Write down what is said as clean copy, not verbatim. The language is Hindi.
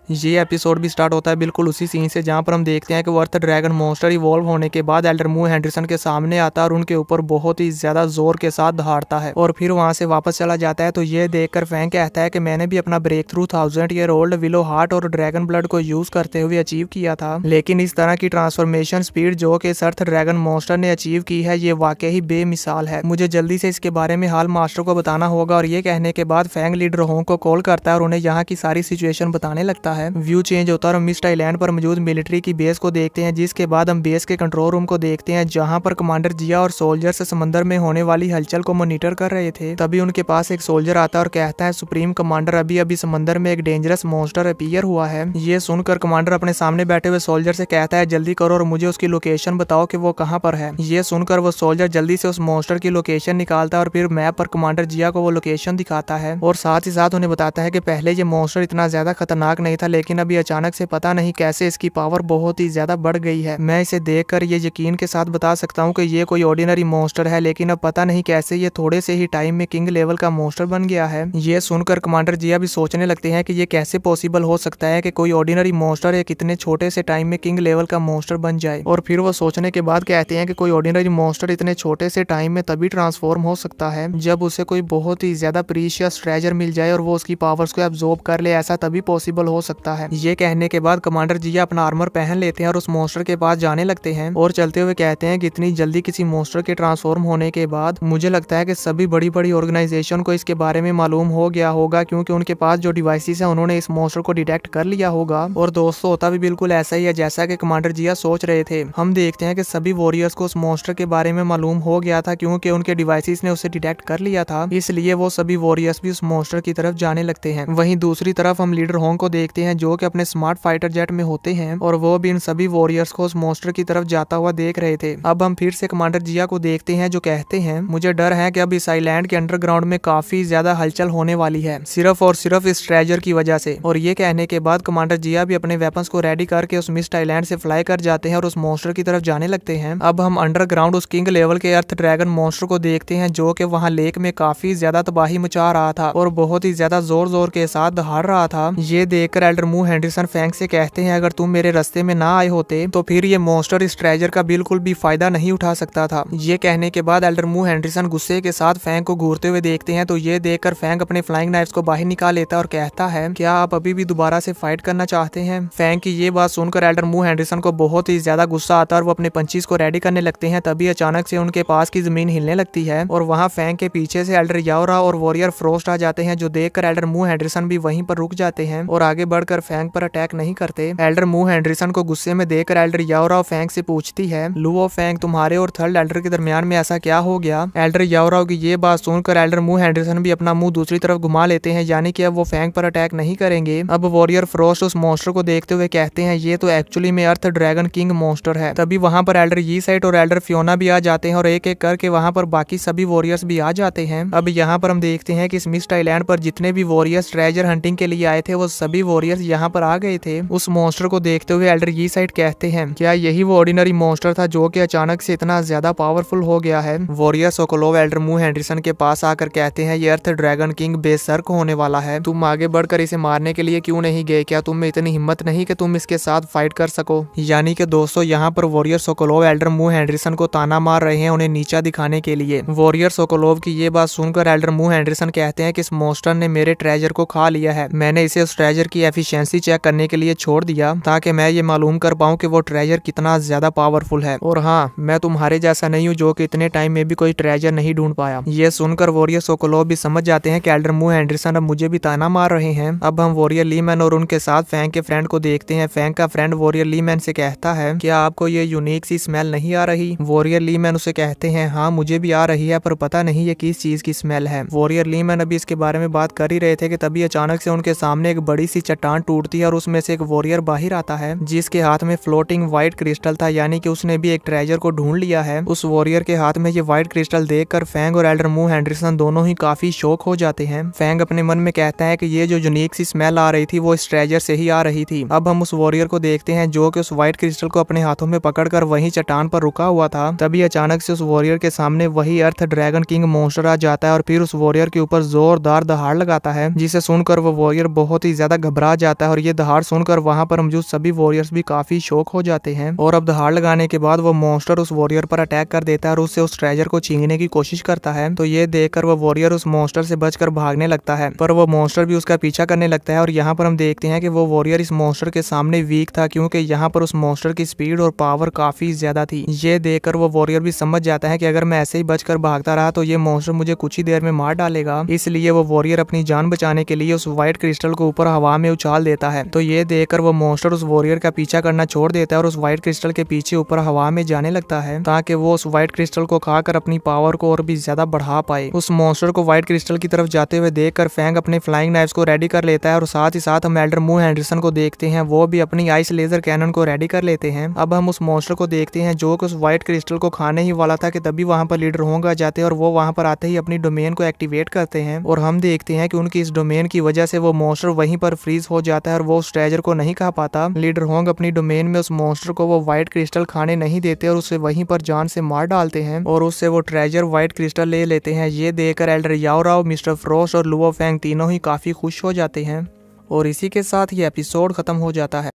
ये एपिसोड भी स्टार्ट होता है बिल्कुल उसी सीन से जहाँ पर हम देखते हैं कि वो अर्थ ड्रैगन मॉन्स्टर इवॉल्व होने के बाद एल्डर मूव हेंडरसन के सामने आता है और उनके ऊपर बहुत ही ज्यादा जोर के साथ दहाड़ता है और फिर वहां से वापस चला जाता है। तो ये देखकर फैंग कहता है कि मैंने भी अपना breakthrough 1000 year old willow heart और ड्रैगन ब्लड को यूज करते हुए अचीव किया था, लेकिन इस तरह की ट्रांसफॉर्मेशन स्पीड जो कि इस अर्थ ड्रैगन मॉन्स्टर ने अचीव की है ये वाकई ही बेमिसाल है। मुझे जल्दी से इसके बारे में हाल मास्टर को बताना होगा। और ये कहने के बाद फैंग लीडर होंग को कॉल करता है और उन्हें यहाँ की सारी सिचुएशन बताने लगता है। व्यू चेंज होता है और मिस्ट आइलैंड पर मौजूद मिलिट्री की बेस को देखते हैं, जिसके बाद हम बेस के कंट्रोल रूम को देखते हैं जहां पर कमांडर जिया और सोल्जर्स समंदर में होने वाली हलचल को मॉनिटर कर रहे थे। तभी उनके पास एक सोल्जर आता है और कहता है सुप्रीम कमांडर अभी अभी समंदर में एक डेंजरस मॉन्स्टर अपीयर हुआ है। ये सुनकर कमांडर अपने सामने बैठे हुए सोल्जर से कहता है जल्दी करो और मुझे उसकी लोकेशन बताओ कि वो कहाँ पर है। ये सुनकर वो सोल्जर जल्दी से उस मॉन्स्टर की लोकेशन निकालता है और फिर मैप पर कमांडर जिया को वो लोकेशन दिखाता है और साथ ही साथ उन्हें बताता है कि पहले ये मॉन्स्टर इतना ज्यादा खतरनाक नहीं था, लेकिन अभी अचानक से पता नहीं कैसे इसकी पावर बहुत ही ज्यादा बढ़ गई है। मैं इसे देखकर ये यकीन के साथ बता सकता हूँ कि ये कोई ऑर्डिनरी मॉन्स्टर है, लेकिन अब पता नहीं कैसे ये थोड़े से ही टाइम में किंग लेवल का मॉन्स्टर बन गया है। ये सुनकर कमांडर जिया भी सोचने लगते हैं कि ये कैसे पॉसिबल हो सकता है कि कोई ऑर्डिनरी मॉन्स्टर एक इतने छोटे से टाइम में किंग लेवल का मॉन्स्टर बन जाए। और फिर वो सोचने के बाद कहते हैं कि कोई ऑर्डिनरी मॉन्स्टर इतने छोटे से टाइम में तभी ट्रांसफॉर्म हो सकता है जब उसे कोई बहुत ही ज्यादा प्रीशियस ट्रेजर मिल जाए और वो उसकी पावर्स को एब्जॉर्ब कर ले, ऐसा तभी पॉसिबल हो सकता है। ये कहने के बाद कमांडर जिया अपना आर्मर पहन लेते हैं और उस मॉन्स्टर के पास जाने लगते हैं और चलते हुए कहते हैं कि इतनी जल्दी किसी मॉन्स्टर के ट्रांसफॉर्म होने के बाद मुझे लगता है कि सभी बड़ी बड़ी ऑर्गेनाइजेशन को इसके बारे में मालूम हो गया होगा, क्योंकि उनके पास जो डिवाइसेस हैं उन्होंने इस मॉन्स्टर को डिटेक्ट कर लिया होगा। और दोस्तों होता भी बिल्कुल ऐसा ही है जैसा कि कमांडर जिया सोच रहे थे। हम देखते हैं कि सभी वॉरियर्स को उस मॉन्स्टर के बारे में मालूम हो गया था, क्योंकि उनके डिवाइसेस ने उसे डिटेक्ट कर लिया था, इसलिए वो सभी वॉरियर्स भी उस मॉन्स्टर की तरफ जाने लगते हैं। वहीं दूसरी तरफ हम लीडर होंग को देखते हैं जो कि अपने स्मार्ट फाइटर जेट में होते हैं और वो भी इन सभी वॉरियर्स को उस मॉन्स्टर की तरफ जाता हुआ देख रहे थे। अब हम फिर से कमांडर जिया को देखते हैं जो कहते हैं मुझे डर है कि अब इस आइलैंड के अंडरग्राउंड में काफी ज्यादा हलचल होने वाली है, सिर्फ और सिर्फ इस ट्रेजर की वजह से। और ये कहने के बाद कमांडर जिया भी अपने वेपन्स को रेडी करके उस मिस्ट आइलैंड से फ्लाई कर जाते हैं और उस मॉन्स्टर की तरफ जाने लगते हैं। अब हम अंडरग्राउंड उस किंग लेवल के अर्थ ड्रैगन मॉन्स्टर को देखते हैं जो कि वहां लेक में काफी ज्यादा तबाही मचा रहा था और बहुत ही ज्यादा जोर जोर के साथ दहाड़ रहा था। ये देखकर एल्डर मूव हेंडरसन फैंग से कहते हैं अगर तुम मेरे रास्ते में ना आए होते तो फिर ये मॉन्स्टर इस ट्रेजर का बिल्कुल भी फायदा नहीं उठा सकता था। ये कहने के बाद एल्डर मूव हेंडरसन गुस्से के साथ फैंग को घूरते हुए देखते हैं, तो ये देखकर फैंग अपने फ्लाइंग नाइफ्स को बाहर निकाल लेता है और कहता है क्या आप अभी भी दोबारा से फाइट करना चाहते हैं। फैंग की ये बात सुनकर एल्डर मूव हेंडरसन को बहुत ही ज्यादा गुस्सा आता है और वो अपने पंचीज को रेडी करने लगते हैं। तभी अचानक से उनके पास की जमीन हिलने लगती है और वहाँ फैंग के पीछे से एल्डर याओरा और वॉरियर फ्रोस्ट आ जाते हैं, जो देखकर एल्डर मूव हेंडरसन भी वहीं पर रुक जाते हैं और आगे बढ़कर फैंग पर अटैक नहीं करते। एल्डर मूव हेंडरसन को गुस्से में देखकर एल्डर याओरा फैंग से पूछती है लुओ फैंग तुम्हारे और थर्ड एल्डर के दरमियान में ऐसा क्या हो गया। एल्डर याओरा की ये बात सुनकर एल्डर मूव हेंडरसन भी अपना मुंह दूसरी तरफ घुमा लेते हैं, यानी कि अब वो फैंग पर अटैक नहीं करेंगे। अब वॉरियर फ्रोस्ट उस मॉन्स्टर को देखते हुए कहते हैं ये तो एक्चुअली में अर्थ ड्रैगन किंग मॉन्स्टर है। तभी वहां पर एल्डर ये साइट और एल्डर फियोना भी आ जाते हैं और एक एक करके वहां पर बाकी सभी वॉरियर्स भी आ जाते हैं। अब यहाँ पर हम देखते हैं कि इस मिस्ट आइलैंड पर जितने भी वॉरियर्स ट्रेजर हंटिंग के लिए आए थे वो सभी वॉरियर्स यहाँ पर आ गए थे। उस मॉन्स्टर को देखते हुए एल्डर ये साइड कहते हैं क्या यही वो ऑर्डिनरी मॉन्स्टर था जो कि अचानक से इतना ज्यादा पावरफुल हो गया है। Warrior Sokolov Elder move Henderson के पास आकर कहते हैं ये अर्थ ड्रैगन किंग बेसर्क होने वाला है, तुम आगे बढ़कर इसे मारने के लिए क्यों नहीं गए, क्या तुम में इतनी हिम्मत नहीं कि तुम इसके साथ फाइट कर सको। यानी कि दोस्तों यहाँ पर warrior Sokolov Elder move Henderson को ताना मार रहे हैं उन्हें नीचा दिखाने के लिए। वॉरियर सोकोलोव की ये बात सुनकर एल्डर मूव हेंडरसन कहते हैं कि इस मॉन्स्टर ने मेरे ट्रेजर को खा लिया है, मैंने इसे उस ट्रेजर की एफिशिएंसी चेक करने के लिए छोड़ दिया ताकि मैं ये मालूम कर पाऊं कि वो ट्रेजर कितना ज्यादा पावरफुल है। और हाँ, मैं तुम्हारे जैसा नहीं हूँ जो कि इतने टाइम में भी कोई ट्रेजर नहीं ढूंढ पाया। ये सुनकर वॉरियर सोकोलोव भी समझ जाते हैं कि एल्डर मूव हेंडरसन अब मुझे भी ताना मार रहे हैं। अब हम वॉरियर लीमैन और उनके साथ फैंग के फ्रेंड को देखते हैं। फैंग का फ्रेंड वॉरियर लीमैन से कहता है क्या आपको ये यूनिक सी स्मेल नहीं आ रही। वॉरियर लीमैन उसे कहते हैं हाँ मुझे भी आ रही है, पर पता नहीं ये किस चीज की स्मेल है। वॉरियर लीमैन अभी इसके बारे में बात कर ही रहे थे कि तभी अचानक से उनके सामने एक बड़ी सी चट्टान टूटती है और उसमें से एक वॉरियर बाहर आता है जिसके हाथ में फ्लोटिंग व्हाइट क्रिस्टल था, यानी कि उसने भी एक ट्रेजर को ढूंढ लिया है। उस वॉरियर के हाथ में ये व्हाइट क्रिस्टल देखकर फैंग और एल्डर मूव हेंडरसन दोनों ही काफी शॉक हो जाते हैं। फैंग अपने मन में कहता है कि ये जो यूनिक सी स्मेल आ रही थी वो इस ट्रेजर से ही आ रही थी। अब हम उस वॉरियर को देखते हैं जो कि उस व्हाइट क्रिस्टल को अपने हाथों में पकड़कर वहीं चट्टान पर रुका हुआ था। तभी अचानक से उस वॉरियर के सामने वही अर्थ ड्रैगन किंग मॉन्स्टर आ जाता है और फिर उस वॉरियर के ऊपर जोरदार दहाड़ लगाता है, जिसे सुनकर वो वॉरियर बहुत ही ज्यादा घबरा आ जाता है और ये दहाड़ सुनकर वहाँ पर मौजूद सभी वॉरियर्स भी काफी शौक हो जाते हैं। और अब दहाड़ लगाने के बाद वो मॉन्स्टर उस वॉरियर पर अटैक कर देता है और उससे उस ट्रेजर को छीनने की कोशिश करता है। तो ये देखकर वो वॉरियर उस मॉन्स्टर से बचकर भागने लगता है, पर वो मॉन्स्टर भी उसका पीछा करने लगता है। और यहाँ पर हम देखते हैं कि वो वॉरियर इस मॉन्स्टर के सामने वीक था, क्योंकि यहाँ पर उस मॉन्स्टर की स्पीड और पावर काफी ज्यादा थी। ये देखकर वो वॉरियर भी समझ जाता है कि अगर मैं ऐसे ही बचकर भागता रहा तो ये मॉन्स्टर मुझे कुछ ही देर में मार डालेगा। इसलिए वो वॉरियर अपनी जान बचाने के लिए उस व्हाइट क्रिस्टल को ऊपर हवा में उछाल देता है। तो ये देखकर वो मॉन्स्टर उस वॉरियर का पीछा करना छोड़ देता है और उस व्हाइट क्रिस्टल के पीछे ऊपर हवा में जाने लगता है, ताकि वो उस व्हाइट क्रिस्टल को खाकर अपनी पावर को और भी ज्यादा बढ़ा पाए। उस मॉन्स्टर को व्हाइट क्रिस्टल की तरफ जाते हुए देखकर फैंग अपने फ्लाइंग नाइफ्स को रेडी कर लेता है और साथ ही साथ हम एल्डर मू हेंडरसन को देखते हैं, वो भी अपनी आइस लेजर कैनन को रेडी कर लेते हैं। अब हम उस मॉन्स्टर को देखते हैं जो कि उस व्हाइट क्रिस्टल को खाने ही वाला था कि तभी वहां पर लीडर होंग आ जाते हैं और वो वहां पर आते ही अपनी डोमेन को एक्टिवेट करते हैं। और हम देखते हैं कि उनकी इस डोमेन की वजह से वो मॉन्स्टर वहीं पर फ्रीज हो जाता है और वो उस ट्रेजर को नहीं खा पाता। लीडर होंग अपनी डोमेन में उस मॉन्स्टर को वो व्हाइट क्रिस्टल खाने नहीं देते और उसे वहीं पर जान से मार डालते हैं और उससे वो ट्रेजर व्हाइट क्रिस्टल ले लेते हैं। ये देखकर एल्डर याओ राव, मिस्टर फ्रॉस्ट और लुओ फैंग तीनों ही काफी खुश हो जाते हैं। और इसी के साथ ये एपिसोड खत्म हो जाता है।